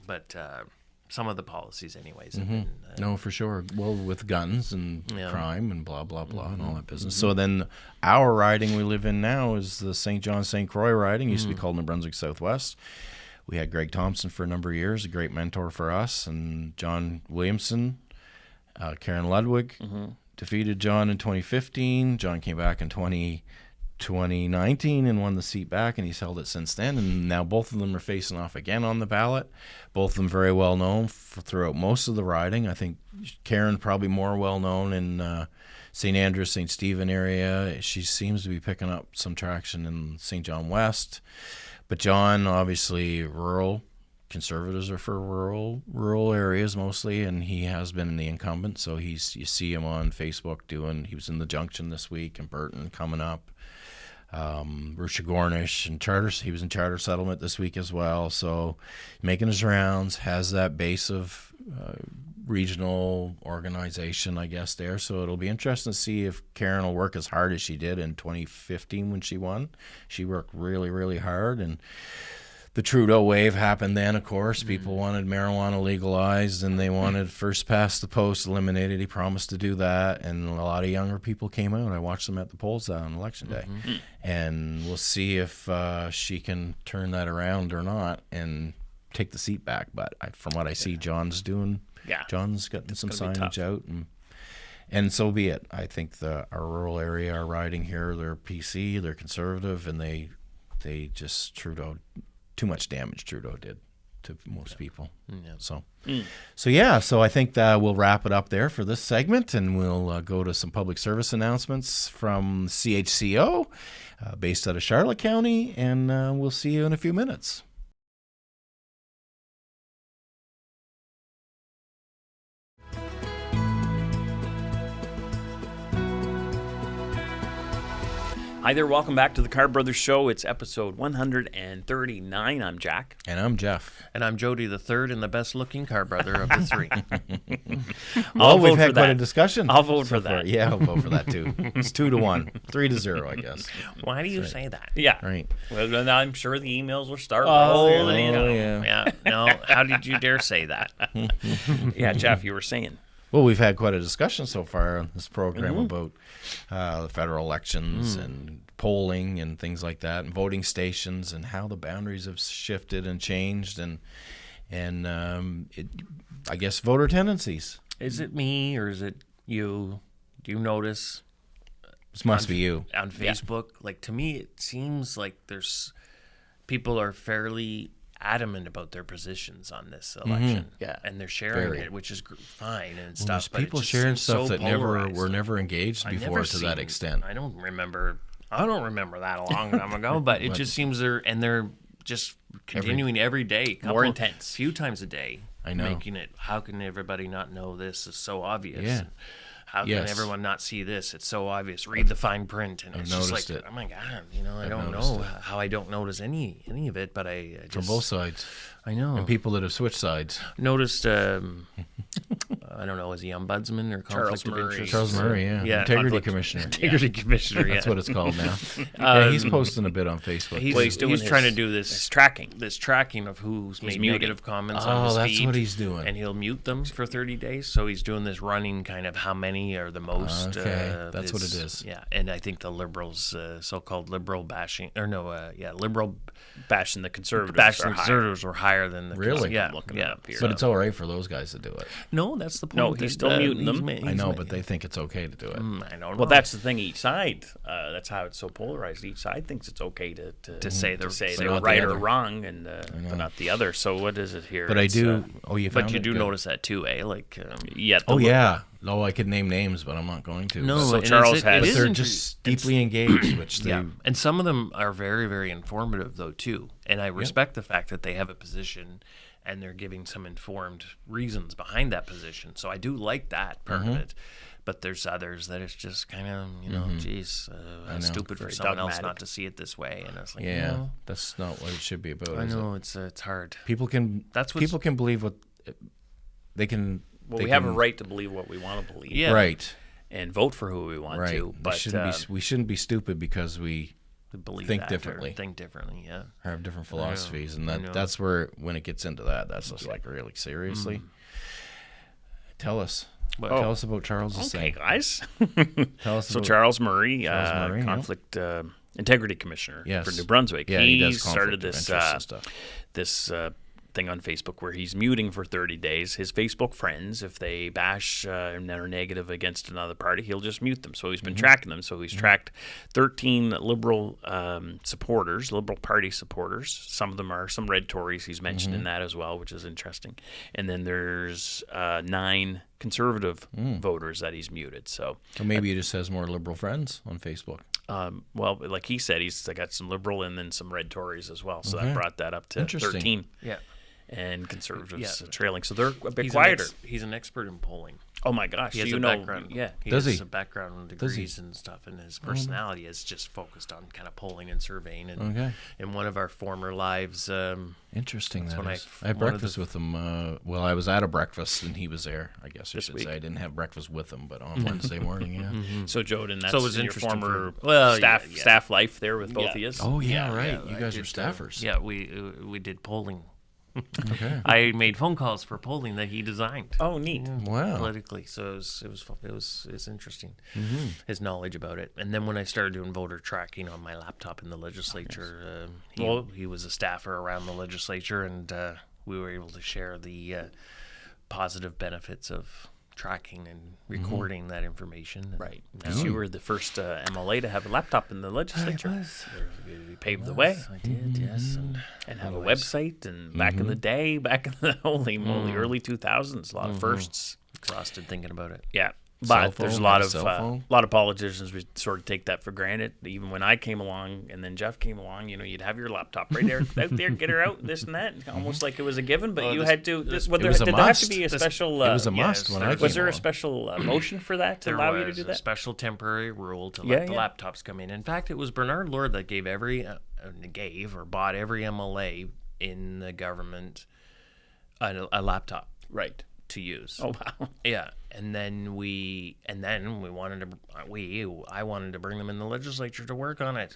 but. some of the policies, anyways. Have been, No, for sure. Well, with guns and Yeah. crime and blah, blah, blah, and all that business. So then our riding we live in now is the St. John St. Croix riding. Used to be called New Brunswick Southwest. We had Greg Thompson for a number of years, a great mentor for us, and John Williamson, Karen Ludwig defeated John in 2015. John came back in 2019 and won the seat back, and he's held it since then. And now both of them are facing off again on the ballot. Both of them very well known throughout most of the riding. I think Karen probably more well known in St. Andrews, St. Stephen area. She seems to be picking up some traction in St. John West. But John, obviously, rural. Conservatives are for rural areas mostly, and he has been the incumbent. So you see him on Facebook he was in the Junction this week, and Burton coming up. Russia Gornish and he was in Charter Settlement this week as well. So making his rounds, has that base of regional organization, I guess, there. So it'll be interesting to see if Karen will work as hard as she did in 2015 when she won. She worked really, really hard, and the Trudeau wave happened then, of course. People wanted marijuana legalized, and they wanted first past the post eliminated. He promised to do that, and a lot of younger people came out. I watched them at the polls on Election Day. And we'll see if she can turn that around or not and take the seat back. But from what I see, John's doing. Yeah. John's getting some gonna be signage tough. out, and so be it. I think our rural area, our riding here, they're PC, they're conservative, and they just Trudeau. Too much damage Trudeau did to most people. So I think that we'll wrap it up there for this segment, and we'll go to some public service announcements from CHCO based out of Charlotte County, and we'll see you in a few minutes. Hi there, welcome back to the Carr Brothers Show. It's episode 139. I'm Jack. And I'm Jeff. And I'm Jody the third and the best-looking Carr brother of the three. I'll we've vote had for quite that. a discussion. I'll vote so for that. far. Yeah, I'll vote for that too. It's 2-1, 3-0, I guess. Why do you say that? Yeah. Right. Well, then I'm sure the emails will start Oh, rolling. yeah. No, how did you dare say that? Yeah, Jeff, you were saying. Well, we've had quite a discussion so far on this program about the federal elections and polling and things like that, and voting stations, and how the boundaries have shifted and changed, and I guess voter tendencies. Is it me or is it you? Do you notice This must be you. on Facebook? Like, to me, it seems like people are fairly adamant about their positions on this election. Yeah. And they're sharing Very. it, which is fine and Well, stuff. there's But it people just sharing seems stuff so that polarized. were never engaged I before never to that seen- extent. I don't remember that a long time ago, but it just seems they're just continuing every day, More intense. few times a day. I know. Making it. How can everybody not know this is so obvious? Yeah. How can Yes. everyone not see this? It's so obvious. Read the fine print, and I've it's just noticed like, it. oh my god, I don't noticed know it. how I don't notice any of it, but I From just both sides. I know. And people that have switched sides. Noticed. I don't know. Is he ombudsman or conflict of Murray. interest? Charles Murray, yeah. Yeah, Integrity conflict- Commissioner. Integrity Commissioner. Yeah. That's what it's called now. Yeah, he's posting a bit on Facebook. He's trying to do this It's tracking. this tracking of who's made muting. negative comments on his Oh, feed. that's what he's doing. And he'll mute them for 30 days. So he's doing this running kind of how many are the most. Okay, that's what it is. Yeah, and I think the liberals, so-called liberal bashing, liberal Bashing the conservatives. bashing are higher. conservatives were higher than the Really? Yeah, I'm looking yeah. it up here. But it's all right for those guys to do it. No, that's the point. No, he's still muting them. I know, but they think it's okay to do it. I don't know. Well, that's the thing. Each side, that's how it's so polarized. Each side thinks it's okay to say they're they're not right the or other. wrong, and but not the other. So what is it here? But It's, I do. You found But you it? do Good. notice that too, eh? Like, Yeah. Oh yeah. No, I could name names, but I'm not going to. no, So and Charles it has- but is they're inter- just deeply engaged, which they. Yeah, and some of them are very, very informative, though, too. And I respect the fact that they have a position and they're giving some informed reasons behind that position. So I do like that part of it. But there's others that it's just kind of, geez, stupid for Very someone else dogmatic. not to see it this way. And it's like, Yeah, no, that's not what it should be about. I is know it? it's hard. People can. That's what's- people can believe what they can. Well, they we have a can- right to believe what we want to believe. Yeah. Right. And vote for who we want Right. to. But we shouldn't be stupid because we believe think that differently. or think differently. Yeah, or have different philosophies, and I know. that's where when it gets into that, that's just like really seriously. Tell us about Charles's Okay, thing. guys. Tell us So about Charles Murray, Murray, yeah. conflict integrity commissioner Yes. for New Brunswick. Yeah, he does started conflict of this interest and stuff. this thing on Facebook where he's muting for 30 days his Facebook friends. If they bash and are negative against another party, he'll just mute them. So he's been tracking them. So he's tracked 13 Liberal supporters, Liberal Party supporters. Some of them are some red Tories. He's mentioned in that as well, which is interesting. And then there's 9 Conservative voters that he's muted. So maybe he just has more Liberal friends on Facebook. well, like he said, he's got some Liberal and then some red Tories as well. So that brought that up to Interesting. 13. yeah. And Conservatives Yeah. trailing. So they're a bit He's quieter. He's an expert in polling. Oh my gosh! He has you a know, background. yeah. He Does has he? a background in Does he? degrees and stuff, and his personality is just focused on kind of polling and surveying. And Okay. in one of our former lives, Interesting. That's That when is. I- I had one of breakfast with him. Well, I was at a breakfast and he was there. I guess I This should week. say I didn't have breakfast with him, but on Wednesday morning, yeah. So Jordan, that's So it was your interesting former for- well, staff yeah. staff life there with both Yeah. of you. Oh yeah, Yeah, right. yeah, You I guys are did, staffers. yeah, we did polling. Okay. I made phone calls for polling that he designed. Oh, neat. Wow. Politically, so it was interesting, his knowledge about it. And then when I started doing voter tracking on my laptop in the legislature, he was a staffer around the legislature, and we were able to share the positive benefits of tracking and recording that information. And Right. Because you were the first MLA to have a laptop in the legislature. You paved the way I did, yes. and have a website. And back in the day, back in the holy moly, early 2000s, a lot of firsts. Exhausted thinking about it. Yeah. Cell But there's a phone, lot had a of cell phone? a lot of politicians we sort of take that for granted. Even when I came along, and then Jeff came along, you'd have your laptop right there, out there, get her out, this and that, almost like it was a given. But you had to. Did was a there have to must. be a special? It was a yeah, must when I came was there a along. special motion for that to There allow was you to do a that? special temporary rule to Yeah, let the yeah. laptops come in. In fact, it was Bernard Lord that gave or bought every MLA in the government a laptop Right. to use. Oh wow. Yeah, and then we wanted to I wanted to bring them in the legislature to work on it.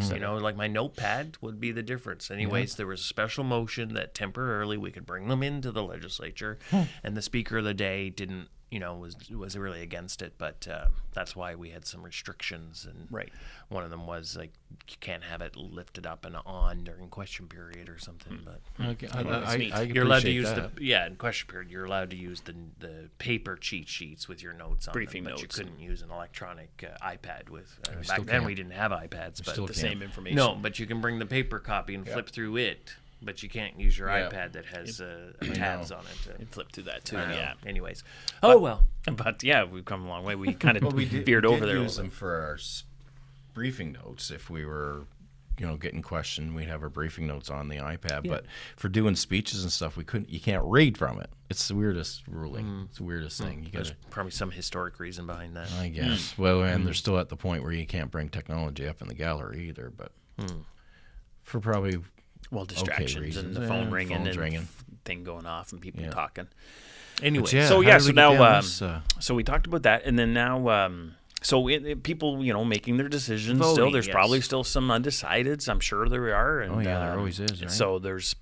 So, like my notepad would be the difference. Anyways, there was a special motion that temporarily we could bring them into the legislature, and the speaker of the day didn't, was really against it. But that's why we had some restrictions, and Right. one of them was like you can't have it lifted up and on during question period or something. But Okay. that's neat. I you're allowed to appreciate use that. in question period. You're allowed to use the paper cheat sheets with your notes on Briefing them, but notes. you couldn't use an electronic iPad with. still Back then can't. we didn't have iPads, but still The can't. same information. no, but you can bring the paper copy and flip through it, but you can't use your Yeah. iPad that has tabs on it. And flip through that too. I know. Yeah. Anyways, oh well. But yeah, we've come a long way. We kind of We veered over there. a use little them for our briefing notes. If we were, getting questioned, we'd have our briefing notes on the iPad. But for doing speeches and stuff, we couldn't. You can't read from it. It's the weirdest ruling. It's the weirdest thing. You There's gotta, probably some historic reason behind that. I guess. Well, and they're still at the point where you can't bring technology up in the gallery either. But for probably Well, distractions reasons. and the Yeah, phone ringing phone's and ringing. thing going off and people Yeah. talking. Anyway, yeah. So how yeah, did so we get now down this, so we talked about that, and then now people making their decisions. Still, Voting, there's yes. probably still some undecideds. I'm sure there are. And, Oh, yeah, there always is, right? So there's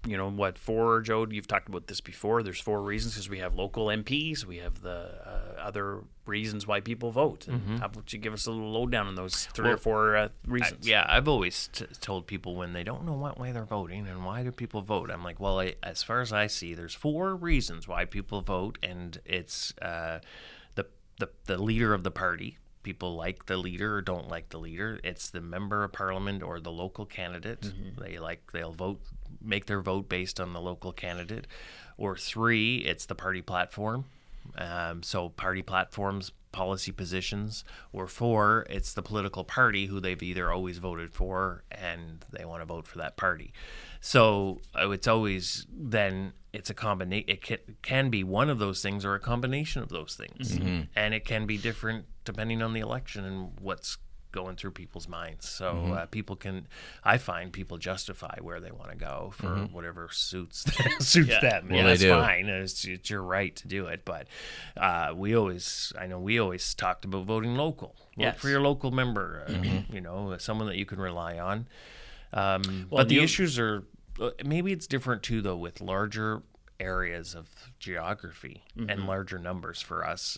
4, Joe. You've talked about this before. There's 4 reasons because we have local MPs. We have the other reasons why people vote. And how about you give us a little lowdown on those 3 or 4 reasons? I've always told people when they don't know what way they're voting and why do people vote, I'm like, well, as far as I see, there's 4 reasons why people vote, and it's the leader of the party. People like the leader or don't like the leader. It's the member of parliament or the local candidate. They'll vote, make their vote based on the local candidate. Or 3, it's the party platform. So party platforms, policy positions. Or 4, it's the political party who they've either always voted for and they want to vote for that party. So it's always then it's a combination. It can be one of those things or a combination of those things, and it can be different depending on the election and what's going through people's minds. So I find people justify where they want to go for whatever suits them. Well, Yeah, they that's do. fine. It's your right to do it. But we always talked about voting local. Vote Yes. for your local member, someone that you can rely on. Well, But the issues are, maybe it's different too, though, with larger areas of geography and larger numbers for us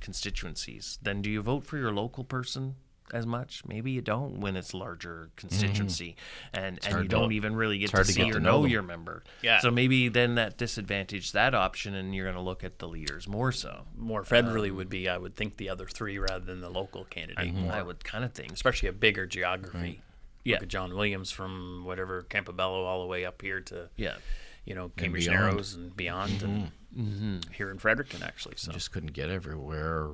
constituencies. Then do you vote for your local person as much? Maybe you don't when it's larger constituency and you don't even really get to see or know your member. Yeah. So maybe then that disadvantage that option, and you're going to look at the leaders more so. More federally would be, I would think, the other three rather than the local candidate. I would kind of think. Especially a bigger geography. Yeah. Look at John Williams from whatever Campobello all the way up here to Yeah. Cambridge beyond. Narrows and beyond, and here in Fredericton actually. So Just couldn't get everywhere.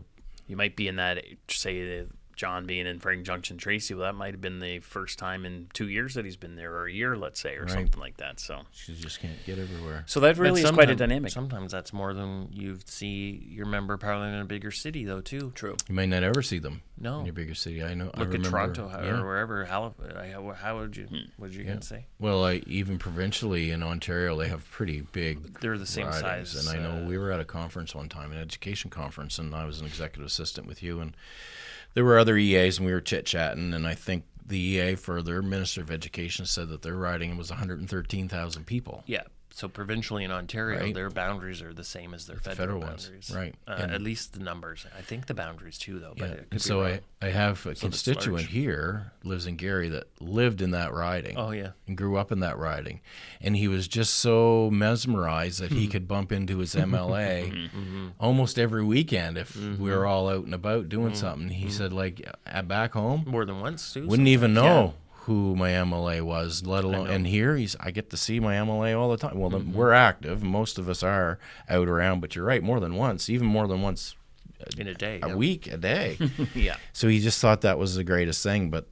you might be in that, say, John being in Fredericton Junction, Tracy. Well, that might have been the first time in 2 years that he's been there, or a year, let's say, or something like that. So You just can't get everywhere. that really is quite a dynamic. Sometimes that's more than you see your member of parliament in a bigger city, though, too. True. You may not ever see them No. in your bigger city. I know. I Look at remember, Toronto yeah. or wherever. How would you? What you gonna say? Well, even provincially in Ontario, they have pretty big. They're the same ridings. size. And I know we were at a conference one time, an education conference, and I was an executive assistant with you, and there were other EAs, and we were chit-chatting, and I think the EA for their Minister of Education said that their riding was 113,000 people. Yeah. So provincially in Ontario, Right. their boundaries are the same as their federal ones, boundaries. right. At least the numbers. I think the boundaries too, though. But Yeah. it could And be so wrong. I have a it's constituent large. here, lives in Gary, that lived in that riding. Oh, yeah. And grew up in that riding. And he was just so mesmerized that Hmm. he could bump into his MLA almost every weekend if we were all out and about doing something. He said, like, back home, More than once, too. wouldn't even know who my MLA was, let alone. And here, I get to see my MLA all the time. Well, we're active. Most of us are out around, but you're right, more than once, even more than once in a day. a week, a day. Yeah. So he just thought that was the greatest thing. But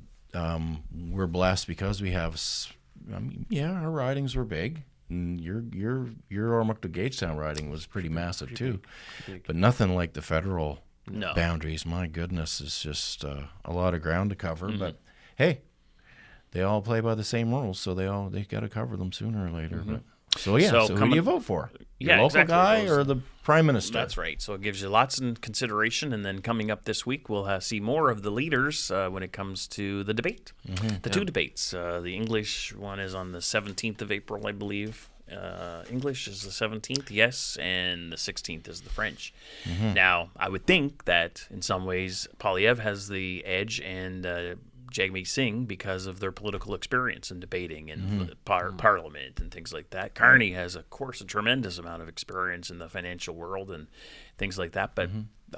we're blessed because we have, our ridings were big. And your Ormoc to Gagetown riding was pretty massive too, but nothing like the federal boundaries. My goodness, it's just a lot of ground to cover. But hey, they all play by the same rules, so they got to cover them sooner or later. But, so who do you vote for? Your local exactly. guy or the prime minister? That's right. So it gives you lots in consideration. And then coming up this week, we'll see more of the leaders when it comes to the debate. The two debates. The English one is on the 17th of April, I believe. English is the 17th, yes, and the 16th is the French. Now, I would think that in some ways Polyev has the edge and Jagmeet Singh because of their political experience in debating in Parliament and things like that. Carney has, of course, a tremendous amount of experience in the financial world and things like that, but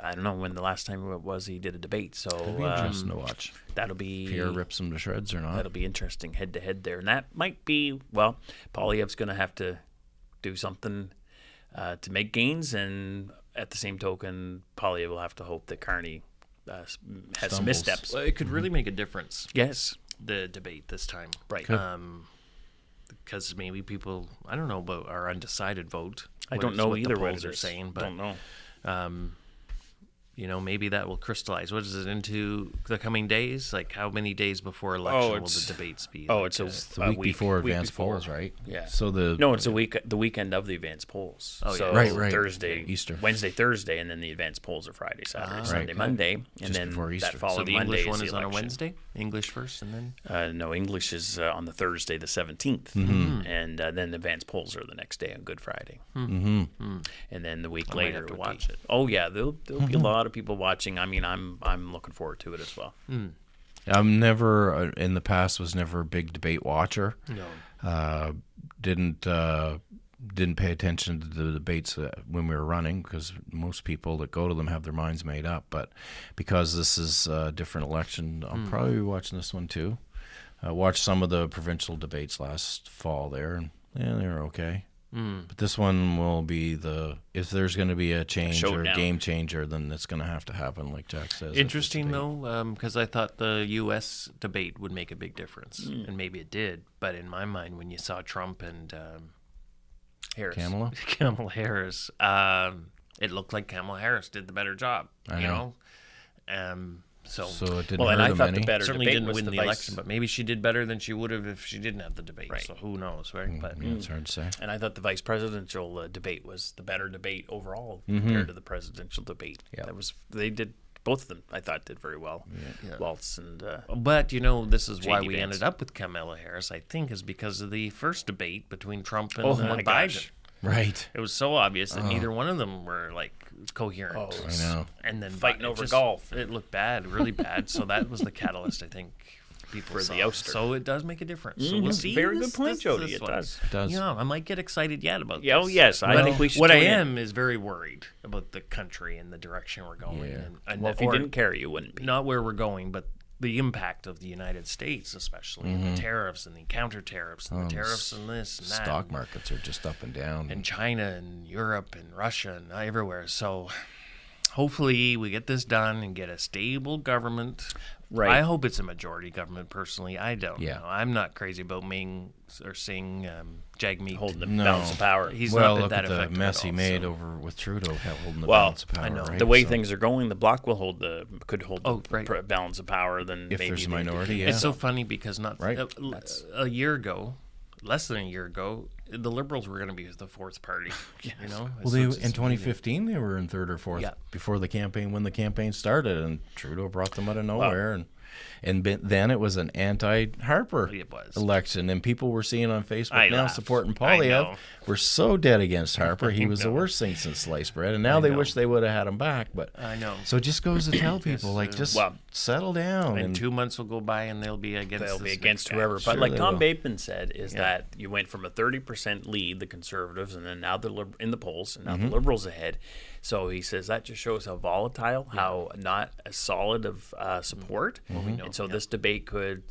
I don't know when the last time it was he did a debate. So It'll be interesting to watch. That'll be Pierre rips him to shreds or not. That'll be interesting head to head there, and that might be Polyev's going to have to do something to make gains, and at the same token, Polyev will have to hope that Carney has some missteps. Well, it could really make a difference. Yes, the debate this time, right? Because maybe people, I don't know about our undecided vote. I don't know either what what the polls it are is. saying, but Don't know. Maybe that will crystallize. What is it into the coming days? Like how many days before election will the debates be? It's the week before advance polls, right? Yeah. So it's the weekend of the advance polls. Oh, yeah. So Right. Thursday, Easter. Wednesday, Thursday, and then the advance polls are Friday, Saturday, Sunday, Right. Monday, and Just then before Easter. that following So the Monday English one the is on a election. Wednesday. English first, and then No, English is on the Thursday, the 17th, and then the advance polls are the next day on Good Friday, and then the week might later have to would watch be, it. Oh yeah, there'll be a lot of people watching. I mean, I'm looking forward to it as well. I'm never in the past was never a big debate watcher. no. Didn't pay attention to the debates when we were running because most people that go to them have their minds made up. But because this is a different election, I'll probably be watching this one too. I watched some of the provincial debates last fall there, and they were okay. But this one will be if there's going to be a change or a showdown. game changer, then it's going to have to happen, like Jack says. Interesting though, because I thought the U.S. debate would make a big difference, and maybe it did. But in my mind, when you saw Trump and Harris. Kamala Harris, it looked like Kamala Harris did the better job. I know. So it didn't Well, hurt and I him thought any. the better certainly debate didn't was win the vice- election, but maybe she did better than she would have if she didn't have the debate. Right. So who knows, right? But Yeah, it's hard to say. And I thought the vice presidential debate was the better debate overall compared to the presidential debate. Yeah. They did both of them. I thought did very well. Waltz and But this is why J.D. we Vance. ended up with Kamala Harris. I think is because of the first debate between Trump and Oh my Biden. gosh. Right. It was so obvious that neither one of them were like coherent. Oh, I know. And then Fighting it over just- golf. It looked bad, really bad. So that was the catalyst, I think. People For the saw. ouster. So it does make a difference. So we'll see. Very good point, Jody. This It one. does. It does. Yeah, I might get excited yet about Yeah, this. oh, yes, I But think we should What I tune in. am is very worried about the country and the direction we're going. Yeah. And well, if you or didn't care, you wouldn't be. not where we're going, but the impact of the United States, especially and the tariffs and the counter tariffs and the tariffs and this and that. Stock markets are just up and down. And China and Europe and Russia and everywhere. So hopefully we get this done and get a stable government. Right. I hope it's a majority government. Personally, I don't. Yeah. know. I'm not crazy about Ming or seeing Jagmeet Holding the No. balance of power. He's well, not been look that at the effective mess at he all, made so. over with Trudeau holding the Well, balance of power. I know. Right? the way So things are going, the bloc will could hold Oh, the right. balance of power. Then if maybe there's a they did. minority, yeah. It's so funny because not Right. a year ago, less than a year ago, the Liberals were going to be the fourth party. You know, Well, So they, it's in 2015, they were in third or fourth Yeah. before the campaign, when the campaign started, and Trudeau brought them out of nowhere. Then it was an anti-Harper It was. election, and people were seeing on Facebook I now laughed. supporting I Polyev. know. We're so dead against Harper. He was the worst thing since sliced bread, and now they know. wish they would have had him back. But I know. so it just goes to tell people, like, just Well, settle down. And 2 months will go by and they'll be against. They'll be this against next guy. whoever. But Sure like they Tom will. Bateman said, is that you went from a 30% lead, the Conservatives, and then now they're in the polls, and now the Liberals ahead. So he says that just shows how volatile, how not as solid of support. And so this debate could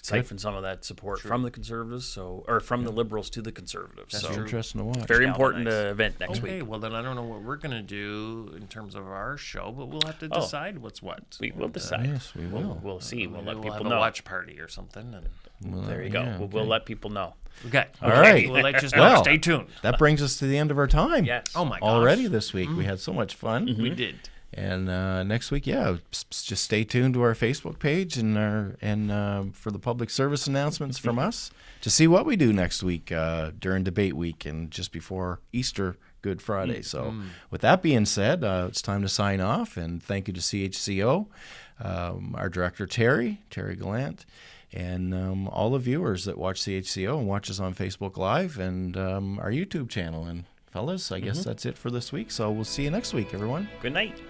siphon some of that support from the Conservatives, or from the Liberals to the Conservatives. It's So interesting to watch. very important Galvanize. event next Okay, week. well then I don't know what we're gonna do in terms of our show, but we'll have to decide what's what. We will decide. Yes, we will. We'll see. We'll let We'll people have know. a watch party or something. And There you go. Yeah, We'll let people know. okay, All right. We'll let you know. Well, Stay tuned. That brings us to the end of our time. Yes. Oh my gosh. Already this week. We had so much fun. We did. And next week, just stay tuned to our Facebook page and for the public service announcements from us to see what we do next week during debate week and just before Easter Good Friday. So with that being said, it's time to sign off, and thank you to CHCO, our director Terry Gallant, and all the viewers that watch CHCO and watch us on Facebook Live and our YouTube channel. And fellas, I guess that's it for this week. So we'll see you next week, everyone. Good night.